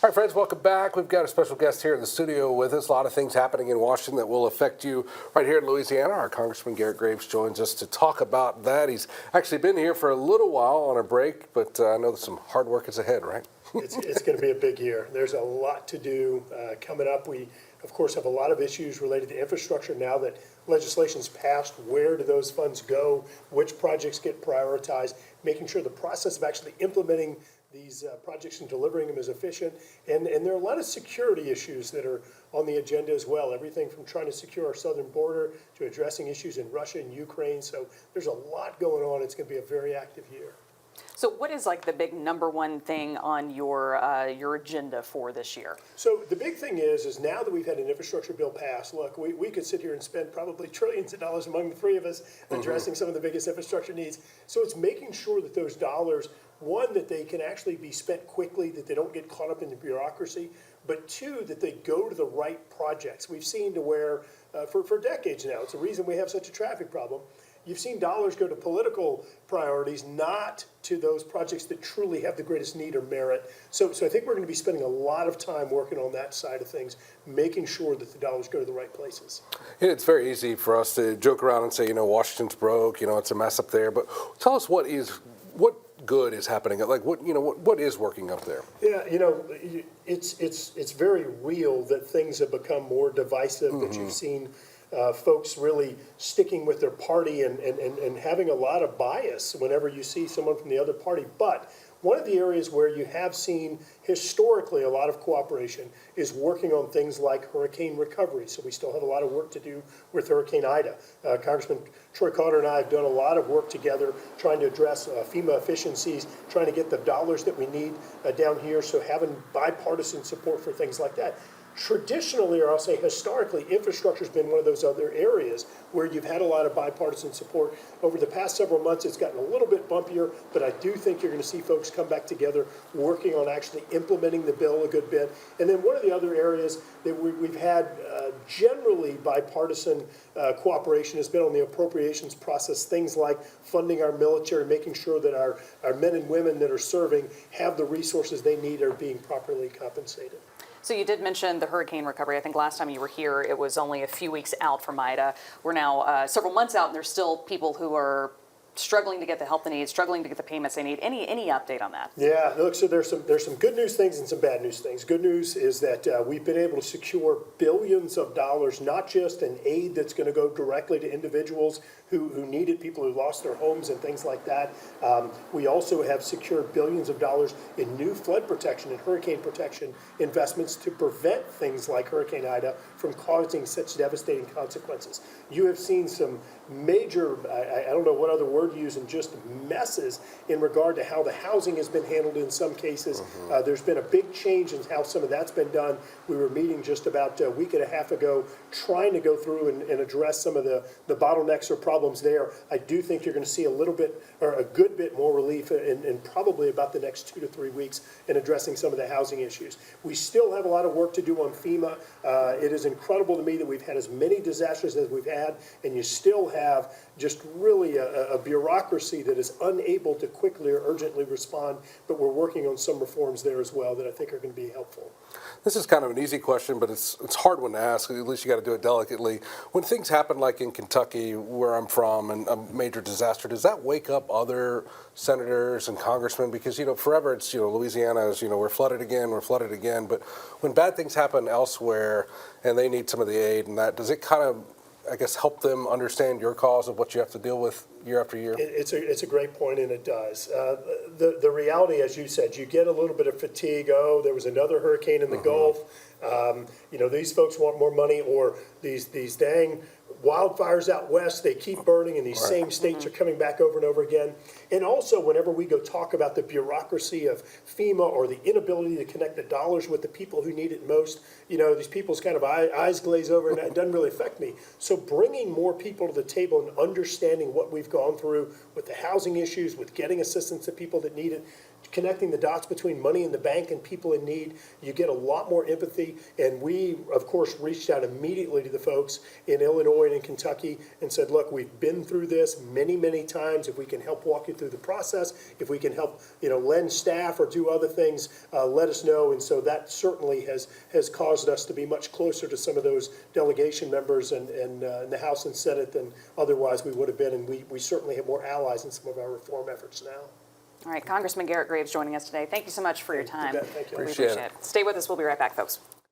All right, friends, welcome back. We've got a special guest here in the studio with us. A lot of things happening in Washington that will affect you right here in Louisiana. Our Congressman Garret joins us to talk about that. He's actually been here for a little while on a break, but I know that some hard work is ahead, right? It's going to be a big year. There's a lot to do coming up. We, of course, have a lot of issues related to infrastructure now that legislation's passed. Where do those funds go? Which projects get prioritized? Making sure the process of actually implementing these projects and delivering them is efficient. And there are a lot of security issues that are on the agenda as well. Everything from trying to secure our southern border to addressing issues in Russia and Ukraine. So there's a lot going on. It's going to be a very active year. So what is like the big number one thing on your agenda for this year? So the big thing is now that we've had an infrastructure bill passed, look, we could sit here and spend probably trillions of dollars among the three of us addressing some of the biggest infrastructure needs. So it's making sure that those dollars, one, that they can actually be spent quickly, that they don't get caught up in the bureaucracy, but two, that they go to the right projects. We've seen to where, for decades now, it's the reason we have such a traffic problem. You've seen dollars go to political priorities, not to those projects that truly have the greatest need or merit. So I think we're going to be spending a lot of time working on that side of things, making sure that the dollars go to the right places. And it's very easy for us to joke around and say, Washington's broke, it's a mess up there. But tell us what good is happening? Like what is working up there? Yeah, it's very real that things have become more divisive, that you've seen folks really sticking with their party and having a lot of bias whenever you see someone from the other party. But one of the areas where you have seen historically a lot of cooperation is working on things like hurricane recovery. So we still have a lot of work to do with Hurricane Ida. Congressman Troy Carter and I have done a lot of work together trying to address FEMA efficiencies, trying to get the dollars that we need down here. So having bipartisan support for things like that. Traditionally, or I'll say historically, infrastructure has been one of those other areas where you've had a lot of bipartisan support. Over the past several months, it's gotten a little bit bumpier, but I do think you're going to see folks come back together working on actually implementing the bill a good bit. And then one of the other areas that we've had generally bipartisan cooperation has been on the appropriations process, things like funding our military, making sure that our men and women that are serving have the resources they need, are being properly compensated. So you did mention the hurricane recovery. I think last time you were here, it was only a few weeks out from Ida. We're now several months out, and there's still people who are struggling to get the help they need, struggling to get the payments they need. Any update on that? Yeah, look, so there's some good news things and some bad news things. Good news is that we've been able to secure billions of dollars, not just in aid that's going to go directly to individuals who need it, people who lost their homes and things like that. We also have secured billions of dollars in new flood protection and hurricane protection investments to prevent things like Hurricane Ida from causing such devastating consequences. You have seen some major, I don't know what other word to use, and just messes in regard to how the housing has been handled in some cases. There's been a big change in how some of that's been done. We were meeting just about a week and a half ago trying to go through and address some of the bottlenecks or problems there. I do think you're going to see a little bit, or a good bit more relief in probably about the next 2 to 3 weeks in addressing some of the housing issues. We still have a lot of work to do on FEMA. It is incredible to me that we've had as many disasters as we've had, and you still have just really a bureaucracy that is unable to quickly or urgently respond, but we're working on some reforms there as well that I think are going to be helpful. This is kind of an easy question, but it's a hard one to ask. At least you got to do it delicately. When things happen like in Kentucky, where I'm from, and a major disaster, does that wake up other senators and congressmen? Because, forever it's, Louisiana is, we're flooded again. But when bad things happen elsewhere and they need some of the aid and that, does it kind of, I guess, help them understand your cause of what you have to deal with year after year? It's a great point, and it does. The reality, as you said, you get a little bit of fatigue. Oh, there was another hurricane in the Gulf. These folks want more money, or these dang wildfires out west, they keep burning, and these same states are coming back over and over again. And also, whenever we go talk about the bureaucracy of FEMA or the inability to connect the dollars with the people who need it most, these people's kind of eyes glaze over, and it doesn't really affect me. So bringing more people to the table and understanding what we've gone through with the housing issues, with getting assistance to people that need it, connecting the dots between money in the bank and people in need. You get a lot more empathy, and we, of course, reached out immediately to the folks in Illinois and in Kentucky and said, look, we've been through this many, many times. If we can help walk you through the process, if we can help, lend staff or do other things, let us know. And so that certainly has caused us to be much closer to some of those delegation members and in the House and Senate than otherwise we would have been. And we certainly have more allies in some of our reform efforts now. All right, Congressman Garret Graves joining us today. Thank you so much for your time. You bet. Thank you. We Appreciate appreciate it. Stay with us. We'll be right back, folks.